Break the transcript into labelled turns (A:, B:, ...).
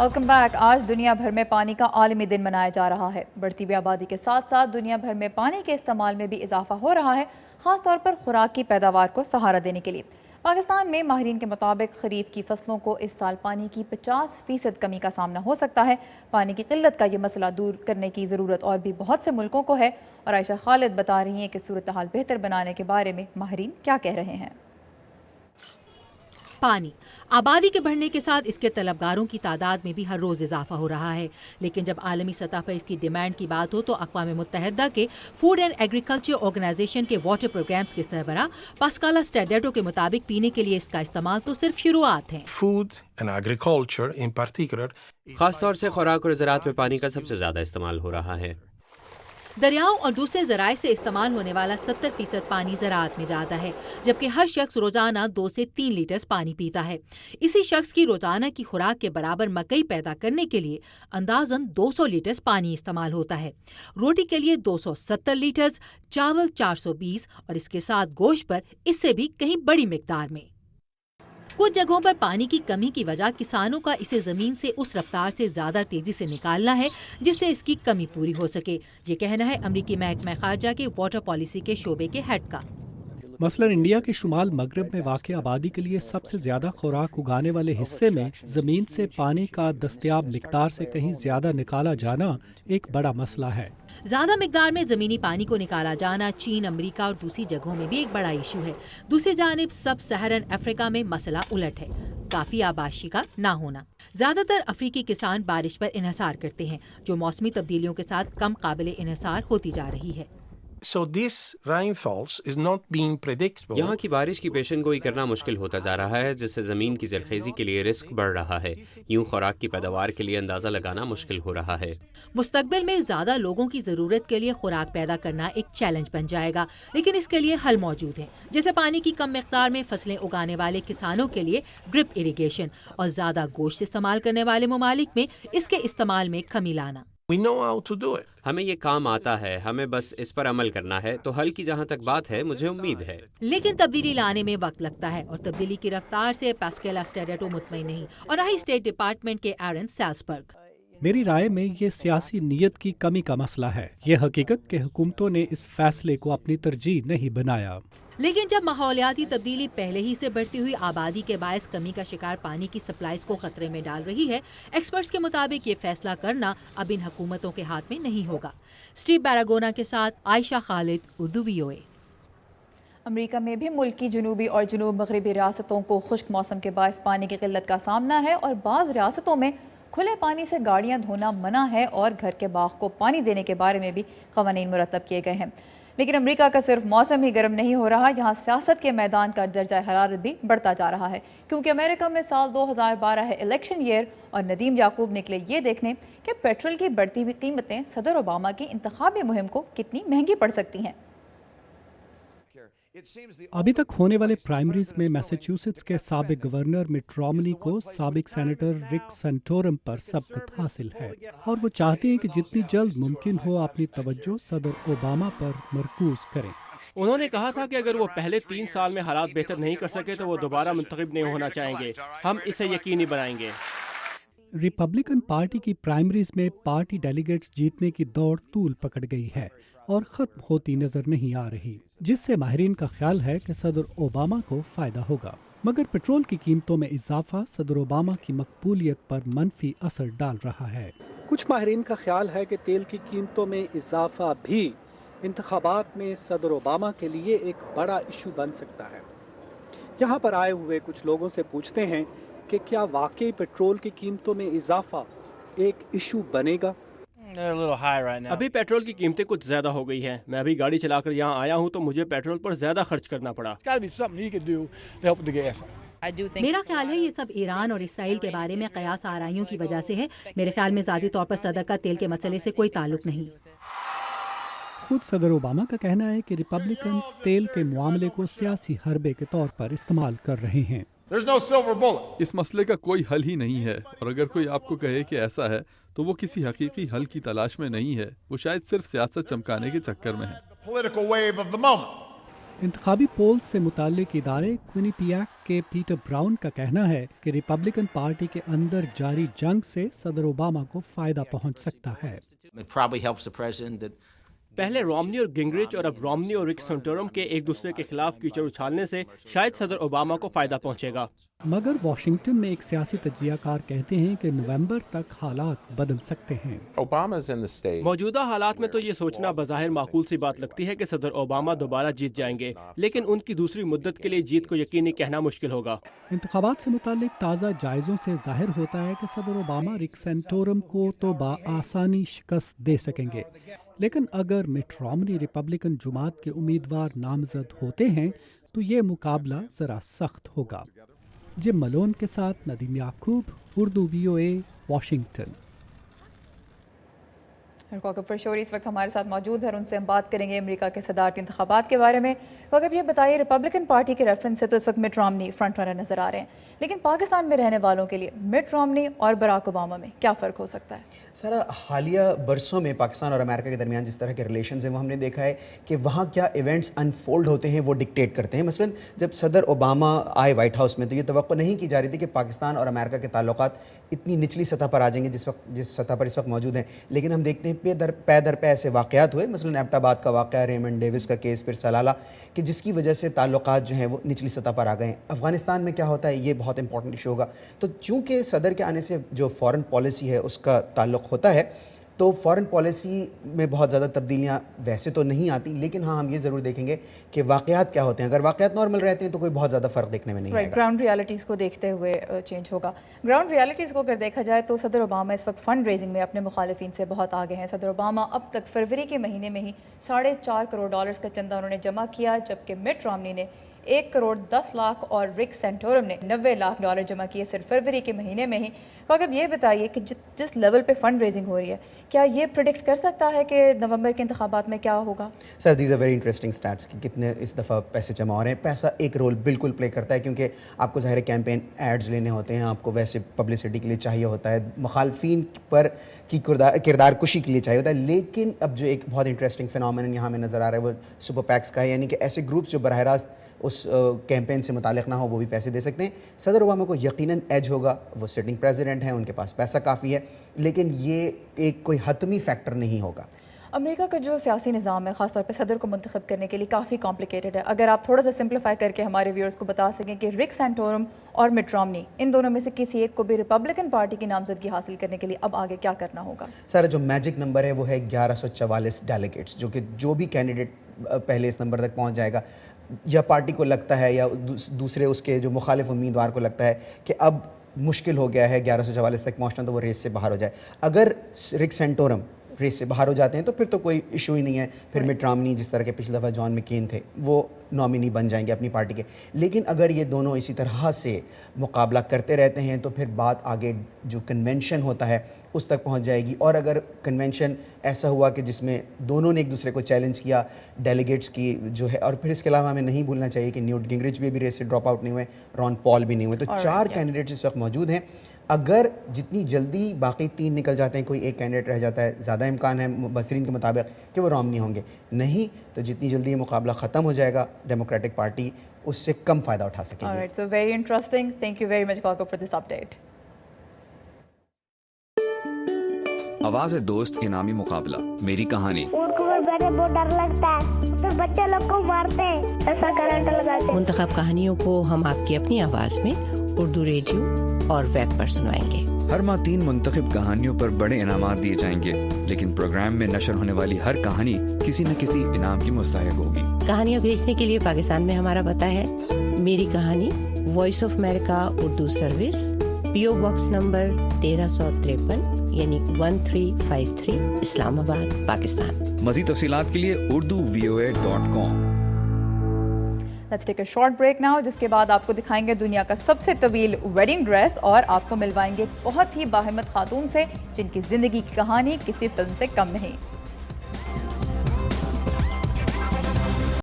A: Welcome back. آج دنیا بھر میں پانی کا عالمی دن منایا جا رہا ہے۔ بڑھتی ہوئی آبادی کے ساتھ ساتھ دنیا بھر میں پانی کے استعمال میں بھی اضافہ ہو رہا ہے، خاص طور پر خوراک کی پیداوار کو سہارا دینے کے لیے۔ پاکستان میں ماہرین کے مطابق خریف کی فصلوں کو اس سال پانی کی 50% کمی کا سامنا ہو سکتا ہے۔ پانی کی قلت کا یہ مسئلہ دور کرنے کی ضرورت اور بھی بہت سے ملکوں کو ہے، اور عائشہ خالد بتا رہی ہیں کہ صورتحال بہتر بنانے کے بارے میں ماہرین کیا کہہ رہے ہیں۔
B: پانی آبادی کے بڑھنے کے ساتھ اس کے طلبگاروں کی تعداد میں بھی ہر روز اضافہ ہو رہا ہے، لیکن جب عالمی سطح پر اس کی ڈیمانڈ کی بات ہو تو اقوام متحدہ کے فوڈ اینڈ ایگریکلچر آرگنائزیشن کے واٹر پروگرامز کے سربراہ پاسکالا سٹیڈیٹو کے مطابق پینے کے لیے اس کا استعمال تو صرف شروعات ہیں۔
C: Food and agriculture in particular
D: خاص طور سے خوراک اور زراعت میں پانی کا سب سے زیادہ استعمال ہو رہا ہے۔
B: دریاؤں اور دوسرے ذرائع سے استعمال ہونے والا 70% پانی زراعت میں جاتا ہے، جبکہ ہر شخص روزانہ 2 سے 3 لیٹر پانی پیتا ہے۔ اسی شخص کی روزانہ کی خوراک کے برابر مکئی پیدا کرنے کے لیے اندازاً 200 لیٹر پانی استعمال ہوتا ہے۔ روٹی کے لیے 270 لیٹر، چاول 420 اور اس کے ساتھ گوشت پر اس سے بھی کہیں بڑی مقدار میں۔ کچھ جگہوں پر پانی کی کمی کی وجہ کسانوں کا اسے زمین سے اس رفتار سے زیادہ تیزی سے نکالنا ہے جس سے اس کی کمی پوری ہو سکے، یہ کہنا ہے امریکی محکمہ خارجہ کے واٹر پالیسی کے شعبے کے ہیڈ کا۔
E: مثلاً انڈیا کے شمال مغرب میں واقع آبادی کے لیے سب سے زیادہ خوراک اگانے والے حصے میں زمین سے پانی کا دستیاب مقدار سے کہیں زیادہ نکالا جانا ایک بڑا مسئلہ ہے۔
B: زیادہ مقدار میں زمینی پانی کو نکالا جانا چین، امریکہ اور دوسری جگہوں میں بھی ایک بڑا ایشو ہے۔ دوسری جانب سب سہرن افریقہ میں مسئلہ الٹ ہے، کافی آباشی کا نہ ہونا۔ زیادہ تر افریقی کسان بارش پر انحصار کرتے ہیں، جو موسمی تبدیلیوں کے ساتھ کم قابل انحصار ہوتی جا رہی ہے۔
C: So this rainfalls is not being predictable.
D: یہاں کی بارش کی پیشن گوئی کرنا مشکل ہوتا جا رہا ہے، جس سے زمین کی زرخیزی کے لیے رسک بڑھ رہا ہے۔ یوں خوراک کی پیداوار کے لیے اندازہ لگانا مشکل ہو رہا ہے۔
B: مستقبل میں زیادہ لوگوں کی ضرورت کے لیے خوراک پیدا کرنا ایک چیلنج بن جائے گا، لیکن اس کے لیے حل موجود ہیں، جیسے پانی کی کم مقدار میں فصلیں اگانے والے کسانوں کے لیے ڈرپ اریگیشن اور زیادہ گوشت استعمال کرنے والے ممالک میں اس کے استعمال میں کمی لانا۔
C: We know how to do it.
D: ہمیں یہ کام آتا ہے، ہمیں بس اس پر عمل کرنا ہے، تو حل کی جہاں تک بات ہے مجھے امید ہے۔
B: لیکن تبدیلی لانے میں وقت لگتا ہے، اور تبدیلی کی رفتار سے پاسکالا سٹیڈیٹو مطمئن نہیں، اور نہ ہی اسٹیٹ ڈپارٹمنٹ کے ایرن سیلسبرگ۔
E: میری رائے میں یہ سیاسی نیت کی کمی کا مسئلہ ہے۔ یہ حقیقت کہ حکومتوں نے اس فیصلے کو اپنی ترجیح نہیں بنایا۔
B: لیکن جب ماحولیاتی تبدیلی پہلے ہی سے بڑھتی ہوئی آبادی کے باعث کمی کا شکار پانی کی سپلائیز کو خطرے میں ڈال رہی ہے، ایکسپرٹس کے مطابق یہ فیصلہ کرنا اب ان حکومتوں کے ہاتھ میں نہیں ہوگا۔ اسٹیو بیراگونا کے ساتھ عائشہ خالد، اردو VOA۔
A: امریکہ میں بھی ملک کی جنوبی اور جنوب مغربی ریاستوں کو خشک موسم کے باعث پانی کی قلت کا سامنا ہے، اور بعض ریاستوں میں کھلے پانی سے گاڑیاں دھونا منع ہے، اور گھر کے باغ کو پانی دینے کے بارے میں بھی قوانین مرتب کیے گئے ہیں۔ لیکن امریکہ کا صرف موسم ہی گرم نہیں ہو رہا، یہاں سیاست کے میدان کا درجہ حرارت بھی بڑھتا جا رہا ہے، کیونکہ امریکہ میں سال 2012 ہے الیکشن ایئر، اور ندیم یعقوب نکلے یہ دیکھنے کہ پیٹرول کی بڑھتی ہوئی قیمتیں صدر اوباما کی انتخابی مہم کو کتنی مہنگی پڑ سکتی ہیں۔
E: ابھی تک ہونے والے پرائمریز میں میساچیوسیٹس کے سابق گورنر مٹ رومنی کو سابق سینیٹر رک سنٹورم پر سبقت حاصل ہے، اور وہ چاہتے ہیں کہ جتنی جلد ممکن ہو اپنی توجہ صدر اوباما پر مرکوز کریں۔
F: انہوں نے کہا تھا کہ اگر وہ پہلے 3 سال میں حالات بہتر نہیں کر سکے تو وہ دوبارہ منتخب نہیں ہونا چاہیں گے۔ ہم اسے یقینی بنائیں گے۔
E: ریپبلکن پارٹی کی پرائمریز میں پارٹی ڈیلیگیٹس جیتنے کی دوڑ طول پکڑ گئی ہے اور ختم ہوتی نظر نہیں آ رہی، جس سے ماہرین کا خیال ہے کہ صدر اوباما کو فائدہ ہوگا۔ مگر پیٹرول کی قیمتوں میں اضافہ صدر اوباما کی مقبولیت پر منفی اثر ڈال رہا ہے۔ کچھ ماہرین کا خیال ہے کہ تیل کی قیمتوں میں اضافہ بھی انتخابات میں صدر اوباما کے لیے ایک بڑا ایشو بن سکتا ہے۔ یہاں پر آئے ہوئے کچھ لوگوں سے پوچھتے ہیں کہ کیا واقعی پیٹرول کی قیمتوں میں اضافہ ایک ایشو بنے گا؟
F: ابھی پیٹرول کی قیمتیں کچھ زیادہ ہو گئی ہیں۔ میں ابھی گاڑی چلا کر یہاں آیا ہوں تو مجھے پیٹرول پر زیادہ خرچ کرنا پڑا۔
B: میرا خیال ہے یہ سب ایران اور اسرائیل کے بارے میں قیاس آرائیوں کی وجہ سے ہے۔ میرے خیال میں ذاتی طور پر صدر کا تیل کے مسئلے سے کوئی تعلق نہیں۔
E: خود صدر اوباما کا کہنا ہے کہ ریپبلکنز تیل کے معاملے کو سیاسی حربے کے طور پر استعمال کر رہے ہیں۔
G: اس مسئلے کا کوئی حل ہی نہیں ہے، اور اگر کوئی آپ کو کہے کہ ایسا ہے تو وہ کسی حقیقی حل کی تلاش میں نہیں ہے، وہ شاید صرف سیاست چمکانے کے چکر میں ہے۔
E: انتخابی پولز سے متعلق ادارے کوئنیپیاک के पीटर ब्राउन का कहना है कि रिपब्लिकन पार्टी के अंदर जारी जंग से सदर ओबामा को फायदा पहुंच सकता है।
F: पहले रोमनी और गिंगरिच और अब रोमनी और रिक सेंटोरम के एक दूसरे के खिलाफ कीचड़ उछालने से शायद सदर ओबामा को फायदा पहुंचेगा।
E: मगर वाशिंगटन में एक सियासी तजियाकार कहते हैं कि नवंबर तक हालात बदल सकते हैं।
F: मौजूदा हालात में तो ये सोचना बज़ाहिर माकूल सी बात लगती है कि सदर ओबामा दोबारा जीत जाएंगे, लेकिन उनकी दूसरी मुद्दत के लिए जीत को यकीनी कहना मुश्किल होगा।
E: इंतखाबात से मुतालिक ताज़ा जायज़ों से जाहिर होता है कि सदर ओबामा रिक सेंटोरम को तो आसानी शिकस्त दे सकेंगे, लेकिन अगर मिट रोमनी रिपब्लिकन जुमात के उम्मीदवार नामजद होते हैं तो ये मुकाबला ज़रा सख्त होगा। जिम मलोन के साथ नदीम याकूब, उर्दू VOA, वाशिंगटन।
A: कौकब फरशोरी इस वक्त हमारे साथ मौजूद है और उनसे हम बात करेंगे अमेरिका के सदारती इंतखाबात के बारे में। कौकब ये बताइए, रिपब्लिकन पार्टी के रेफरेंस से तो इस वक्त मिट रोमनी फ्रंट रनर नज़र आ रहे हैं, लेकिन पाकिस्तान में रहने वालों के लिए मिट रोमनी और बराक ओबामा में क्या फ़र्क हो सकता है?
H: सारा हालिया बरसों में पाकिस्तान और अमेरिका के दरमियान जिस तरह के रिलेशंस हैं वो हमने देखा है कि वहाँ क्या इवेंट्स अनफोल्ड होते हैं वो डिक्टेट करते हैं। मसलन जब सदर ओबामा आए वाइट हाउस में तो ये तवक्को नहीं की जा रही थी कि पाकिस्तान और अमेरिका के ताल्लुकात इतनी निचली सतह पर आ जाएंगे जिस सतह पर इस वक्त मौजूद हैं, लेकिन हम देखते हैं पै दर पे ऐसे वाक़यात हुए, मसलन एबटाबाद का वाक़या, रेमंड डेविस का केस, फिर सलाला, कि जिसकी वजह से ताल्लुकात जो हैं वो निचली सतह पर आ गए हैं। अफ़गानिस्तान में क्या होता है ये बहुत इंपॉर्टेंट इशू होगा। तो चूँकि सदर के आने से जो फ़ॉरेन पॉलिसी है उसका ताल्लुक़ होता है, तो फ़ॉरेन पॉलिसी में बहुत ज़्यादा तब्दीलियाँ वैसे तो नहीं आती, लेकिन हाँ हम ये ज़रूर देखेंगे कि वाक़यात क्या होते हैं। अगर वाक़यात नॉर्मल रहते हैं तो कोई बहुत ज़्यादा फ़र्क देखने में नहीं आएगा।
A: ग्राउंड रियलिटीज़ को देखते हुए चेंज होगा। ग्राउंड रियलिटीज़ को अगर देखा जाए तो सदर ओबामा इस वक्त फ़ंड रेजिंग में अपने मुखालिफिन से बहुत आगे हैं। सदर ओबामा अब तक फरवरी के महीने में ही $4.5 करोड़ का चंदा उन्होंने जमा किया, जबकि मिट रोमनी ने 1 करोड़ 10 लाख और रिक सेंटोरम ने $90 लाख जमा किए सिर्फ फरवरी के महीने में ही। तो अब ये बताइए कि जिस लेवल पे फंड रेजिंग हो रही है, क्या ये प्रेडिक्ट कर सकता है कि नवंबर के इंतखाबात में क्या होगा?
H: Sir these are very interesting stats कि कितने इस दफ़ा पैसे जमा हो रहे हैं। पैसा एक रोल बिल्कुल प्ले करता है, क्योंकि आपको ज़ाहिर कैंपेन एड्स लेने होते हैं, आपको वैसे पब्लिसिटी के लिए चाहिए होता है, मुखालफिन पर की किरदार कुशी के लिए चाहिए होता है। लेकिन अब जो एक बहुत इंटरेस्टिंग फिनोमेनन यहाँ में नज़र आ रहा है वो सुपर पैक्स का है, यानी कि ऐसे ग्रुप्स जो बराह रास्त उस कैंपेन से मुतालिक ना हो वो भी पैसे दे सकते हैं। सदर ओबामा को यकीनन एज होगा, वो सिटिंग प्रेसिडेंट हैं, उनके पास पैसा काफ़ी है, लेकिन ये एक कोई हतमी फैक्टर नहीं होगा।
A: अमेरिका का जो सियासी निज़ाम है ख़ासतौर पे सदर को मुंतखब करने के लिए काफ़ी कॉम्प्लिकेटेड है। अगर आप थोड़ा सा सिंप्लीफाई करके हमारे व्यूअर्स को बता सकें कि रिक सेंटोरम और मिट रोमनी, इन दोनों में से किसी एक को भी रिपब्लिकन पार्टी की नामजदगी हासिल करने के लिए अब आगे क्या करना होगा?
H: सर जो मैजिक नंबर है वो है 1144 डेलीगेट्स, जो कि जो भी कैंडिडेट पहले इस नंबर तक पहुँच जाएगा, या पार्टी को लगता है या दूसरे उसके जो मुखालिफ उम्मीदवार को लगता है कि अब मुश्किल हो गया है 1144 तक पहुंचना, तो वो रेस से बाहर हो जाए। अगर रिक सेंटोरम रेस से बाहर हो जाते हैं तो फिर तो कोई इशू ही नहीं है, फिर मिट रोमनी जिस तरह के पिछली दफ़ा जॉन मैकेन थे वो नॉमिनी बन जाएंगे अपनी पार्टी के। लेकिन अगर ये दोनों इसी तरह से मुकाबला करते रहते हैं तो फिर बात आगे जो कन्वेंशन होता है उस तक पहुंच जाएगी। और अगर कन्वेंशन ऐसा हुआ कि जिसमें दोनों ने एक दूसरे को चैलेंज किया डेलीगेट्स की जो है, और फिर इसके अलावा हमें नहीं भूलना चाहिए कि न्यूट गिंगरिच भी अभी रेस से ड्रॉप आउट नहीं हुए, रॉन पॉल भी नहीं हुए, तो 4 कैंडिडेट्स इस वक्त मौजूद हैं। अगर जितनी जल्दी बाकी 3 निकल जाते हैं, कोई एक कैंडिडेट रह जाता है, ज़्यादा इम्कान है मुबस्सिरीन के मुताबिक कि वो रोमनी होंगे, नहीं तो जितनी जल्दी ये मुकाबला ख़त्म हो जाएगा डेमोक्रेटिक पार्टी उससे कम फ़ायदा उठा सकेगी।
A: Alright, so very interesting, thank you very much कॉको फॉर दिस अपडेट।
I: आवाज़ दोस्त इनामी मुकाबला, मेरी कहानी।
J: ऊँट को बैठे बहुत डर लगता है, तो बच्चे लोग को मारते हैं, ऐसा करंट लगाते हैं।
K: मुंतखब कहानियों को हम आपकी अपनी आवाज़ में उर्दू रेडियो और वेब पर सुनाएंगे।
I: हर माह 3 मुंतखब कहानियों पर बड़े इनामात दिए जाएंगे, लेकिन प्रोग्राम में नशर होने वाली हर कहानी किसी न किसी इनाम की मुस्तहिक होगी।
K: कहानियाँ भेजने के लिए पाकिस्तान में हमारा पता है मेरी कहानी, voice of America Urdu service, PO box number 1353 यानी 1353 इस्लामाबाद पाकिस्तान।
I: मज़ीद तफसीलात के लिए urduvoa.com।
A: Let's take a short break now, जिसके बाद आपको दिखाएंगे दुनिया का सबसे तवील वेडिंग ड्रेस और आपको मिलवाएंगे बहुत ही बाहिम्मत खातून से जिनकी ज़िंदगी की कहानी किसी फिल्म से कम नहीं।